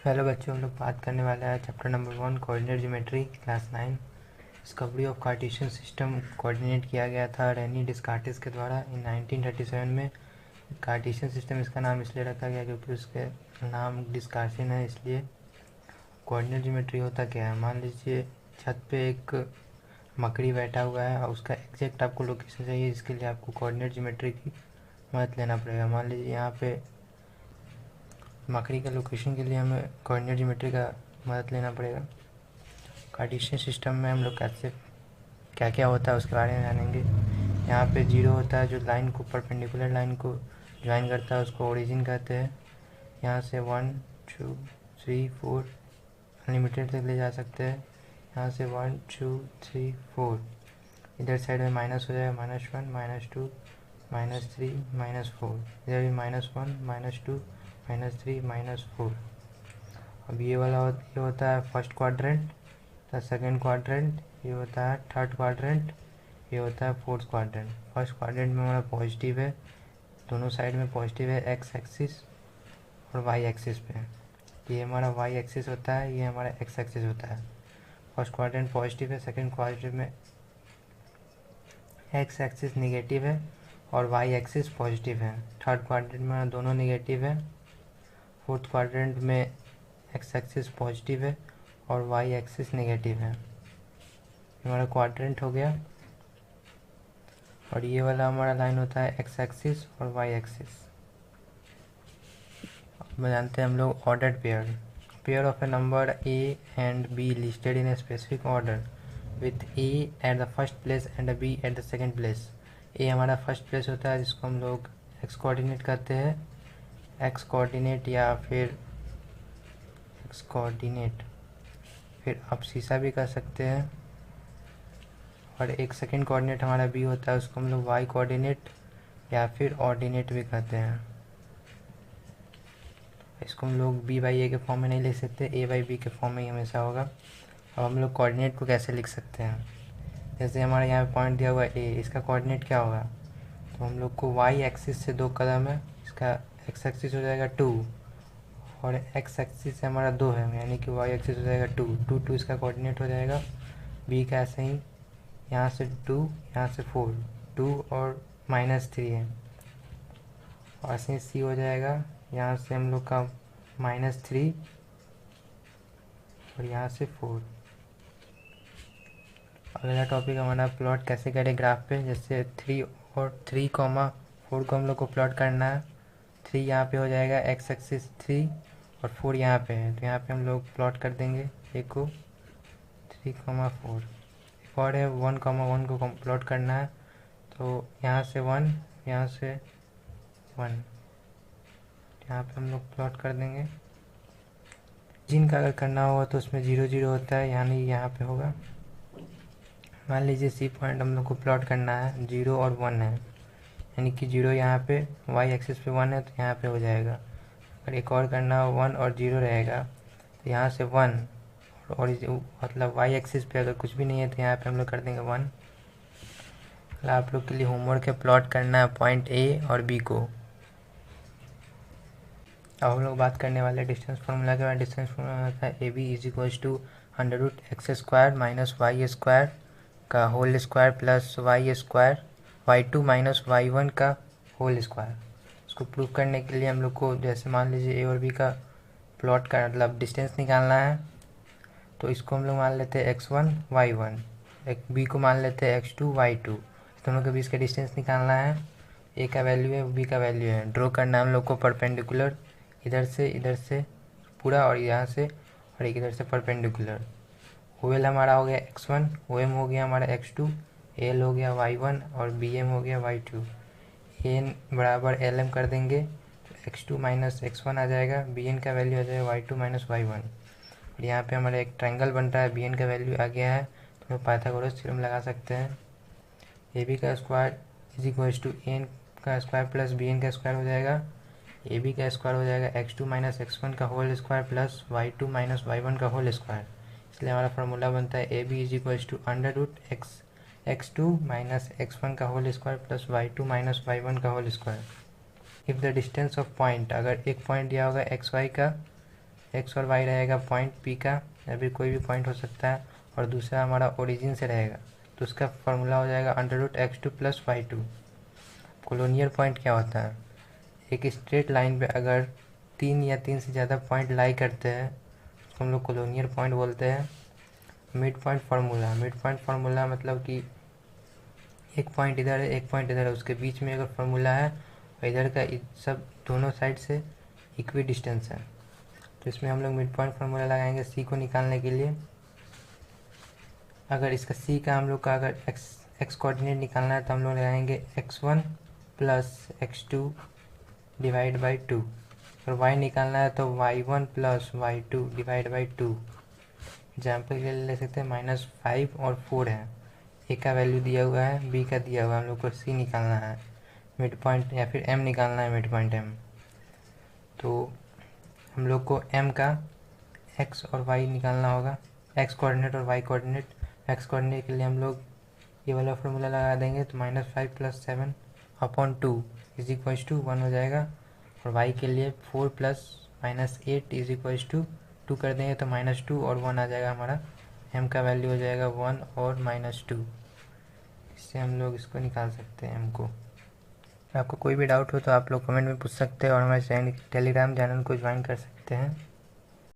Hello बच्चों, हम लोग बात करने वाले हैं chapter number 1 coordinate geometry class 9। Discovery of Cartesian system coordinate किया गया था रेनी डिस्कार्टिस के द्वारा इन 1937 में। कार्टेशियन सिस्टम इसका नाम इसलिए रखा गया क्योंकि उसके नाम डिस्कार्सियन है, इसलिए। कोऑर्डिनेट ज्योमेट्री होता क्या है? मान लीजिए छत पे एक मकड़ी बैठा हुआ है और उसका एग्जैक्ट आपको लोकेशन चाहिए, जिसके लिए आपको कोऑर्डिनेट ज्योमेट्री की मदद लेना पड़ेगा। मान लीजिए यहाँ पे मकड़ी का लोकेशन के लिए हमें कोऑर्डिनेट ज्योमेट्री का मदद लेना पड़ेगा। कार्टेशियन सिस्टम में हम लोग कैसे क्या क्या होता है उसके बारे में जानेंगे। यहाँ पे जीरो होता है, जो लाइन को परपेंडिकुलर लाइन को ज्वाइन करता है, उसको ओरिजिन कहते हैं। यहाँ से 1 2 3 4 अनलिमिटेड तक ले जा सकते हैं। यहाँ से 1 2 3 4 इधर साइड में माइनस हो जाएगा, -1 -2 -3 -4, इधर भी -1 -2 -3 -4। अब ये वाला ये होता है फर्स्ट क्वाड्रेंट, सेकंड क्वाड्रेंट, ये होता है थर्ड क्वाड्रेंट, ये होता है फोर्थ क्वाड्रेंट। फर्स्ट क्वाड्रेंट में हमारा पॉजिटिव है, दोनों साइड में पॉजिटिव है, एक्स एक्सिस और वाई एक्सिस पे। ये हमारा वाई एक्सिस होता है, ये हमारा एक्स एक्सिस होता है। फर्स्ट क्वाड्रेंट पॉजिटिव है, सेकंड क्वाड्रेंट में एक्स एक्सिस निगेटिव है और वाई एक्सिस पॉजिटिव है। थर्ड क्वाड्रेंट में दोनों निगेटिव है। फोर्थ क्वाड्रेंट में एक्स एक्सिस पॉजिटिव है और वाई एक्सिस नेगेटिव है। हमारा क्वाड्रेंट हो गया। और ये वाला हमारा लाइन होता है एक्स एक्सिस और वाई एक्सिस। अब जानते हैं हम लोग ordered pair of a number a and b listed in a specific order with a at the first place and b at the second place. A हमारा first place होता है, जिसको हम लोग एक्स कोऑर्डिनेट कहते हैं, एक्स कोऑर्डिनेट या फिर एक्स कोऑर्डिनेट, फिर आप शीशा भी कर सकते हैं। और एक सेकंड कोऑर्डिनेट हमारा बी होता है, उसको हम लोग वाई कोऑर्डिनेट या फिर ऑर्डिनेट भी कहते हैं। इसको हम लोग बी बाई ए के फॉर्म में नहीं लिख सकते, ए बाई बी के फॉर्म में ही हमेशा होगा। अब हम लोग कोऑर्डिनेट को कैसे लिख सकते हैं? जैसे हमारे यहाँ पे पॉइंट दिया हुआ है ए, इसका कोऑर्डिनेट क्या होगा? तो हम लोग को वाई एक्सिस से 2 कदम है, इसका एक्स एक्सिस हो जाएगा 2 और एक्स एक्सिस से हमारा 2 है, यानी कि वाई एक्सिस हो जाएगा 2 2 2 इसका कोऑर्डिनेट हो जाएगा। बी का ऐसे ही, यहाँ से 2 यहाँ से 4 2 और -3 है, और ऐसे ही सी हो जाएगा। यहाँ से हम लोग का -3 और यहाँ से 4। अगला टॉपिक हमारा प्लॉट कैसे करें ग्राफ पे। जैसे 3 और 3,4 को हम लोग को प्लॉट करना है। 3 यहाँ पे हो जाएगा एक्स एक्सिस 3 और 4 यहाँ पे है, तो यहाँ पे हम लोग प्लॉट कर देंगे एक को 3,4। एक और है 1,1 को प्लॉट करना है, तो यहाँ से 1 यहाँ से 1, यहाँ पे हम लोग प्लॉट कर देंगे। जिनका अगर करना होगा तो उसमें 0 0 होता है, यानी यहाँ पे होगा। मान लीजिए सी पॉइंट हम लोग को प्लॉट करना है, 0 और 1 है, यानी कि 0 यहाँ पे वाई एक्सिस पे 1 है, तो यहाँ पे हो जाएगा। अगर एक और करना हो 1 और 0 रहेगा, तो यहाँ से 1 और मतलब वाई एक्सिस पे अगर कुछ भी नहीं है तो यहाँ पे हम लोग कर देंगे 1। आप लोग के लिए होमवर्क है, प्लॉट करना है पॉइंट ए और बी को। अब हम लोग बात करने वाले डिस्टेंस फार्मूला के बाद। डिस्टेंस फार्मूला होता है A B is equals to √x² minus y² का whole square plus y² y2 minus y1 का होल स्क्वायर। इसको प्रूव करने के लिए हम लोग को, जैसे मान लीजिए ए और बी का प्लॉट का मतलब डिस्टेंस निकालना है, तो इसको हम लोग मान लेते हैं x1 y1, एक बी को मान लेते हैं x2 y2। दोनों के बीच का डिस्टेंस निकालना है, ए का वैल्यू है, बी का वैल्यू है। ड्रॉ करना है हम लोग को परपेंडिकुलर, इधर से पूरा और यहाँ से, और एक इधर से परपेंडिकुलर। ओ एल हमारा हो गया x1, ओ एम हो गया हमारा x2, एल हो गया y1 और बी एम हो गया y2। एन बराबर एल एम कर देंगे तो x2 माइनस x1 आ जाएगा, बी एन का वैल्यू आ जाएगा y2 माइनस y1। और यहाँ पे हमारा एक ट्रायंगल बन रहा है, बी एन का वैल्यू आ गया है, तो हम पाइथागोरस थ्योरम लगा सकते हैं। ए बी का square is equals to N का स्क्वायर प्लस बी एन का स्क्वायर हो जाएगा। ए बी का स्क्वायर हो जाएगा x2 माइनस x1 का whole square plus y2 minus y1 का होल स्क्वायर। इसलिए हमारा फार्मूला बनता है A B is equals to x2 minus x1 का whole square plus y2 minus y1 का whole square. If the distance of point, अगर एक पॉइंट दिया होगा xy का एक्स और वाई रहेगा पॉइंट पी का, या फिर कोई भी पॉइंट हो सकता है, और दूसरा हमारा ओरिजिन से रहेगा, तो उसका फॉर्मूला हो जाएगा √x2 + y2। कोलोनियल पॉइंट क्या होता है? एक स्ट्रेट लाइन पे अगर 3 या 3 से ज़्यादा पॉइंट लाई करते हैं उसको हम लोग कोलोनियल पॉइंट बोलते हैं। मिड पॉइंट फार्मूला मतलब कि एक पॉइंट इधर है, एक पॉइंट इधर है, उसके बीच में अगर फार्मूला है और इधर का सब दोनों साइड से इक्वी डिस्टेंस है, तो इसमें हम लोग मिड पॉइंट फार्मूला लगाएंगे सी को निकालने के लिए। अगर इसका सी का हम लोग का अगर एक्स कोऑर्डिनेट निकालना है तो हम लोग लगाएंगे x1 + x2 डिवाइड बाई 2, और y निकालना है तो y1 + y2 divide by 2। Example के लिए ले सकते हैं -5 और 4 है, ए का वैल्यू दिया हुआ है, बी का दिया हुआ है, हम लोग को सी निकालना है मिड पॉइंट, या फिर एम निकालना है मिड पॉइंट एम। तो हम लोग को एम का एक्स और वाई निकालना होगा, एक्स कोऑर्डिनेट और वाई कोऑर्डिनेट। एक्स कोऑर्डिनेट के लिए हम लोग ये वाला फार्मूला लगा देंगे, तो -5 + 7/2 = 1 हो जाएगा, और वाई के लिए 4 + -8 = 2 कर देंगे तो -2 और 1 आ जाएगा हमारा। एम का वैल्यू हो जाएगा 1 और -2। इससे हम लोग इसको निकाल सकते हैं एम को। आपको कोई भी डाउट हो तो आप लोग कमेंट में पूछ सकते हैं, और हमारे टेलीग्राम चैनल को ज्वाइन कर सकते हैं।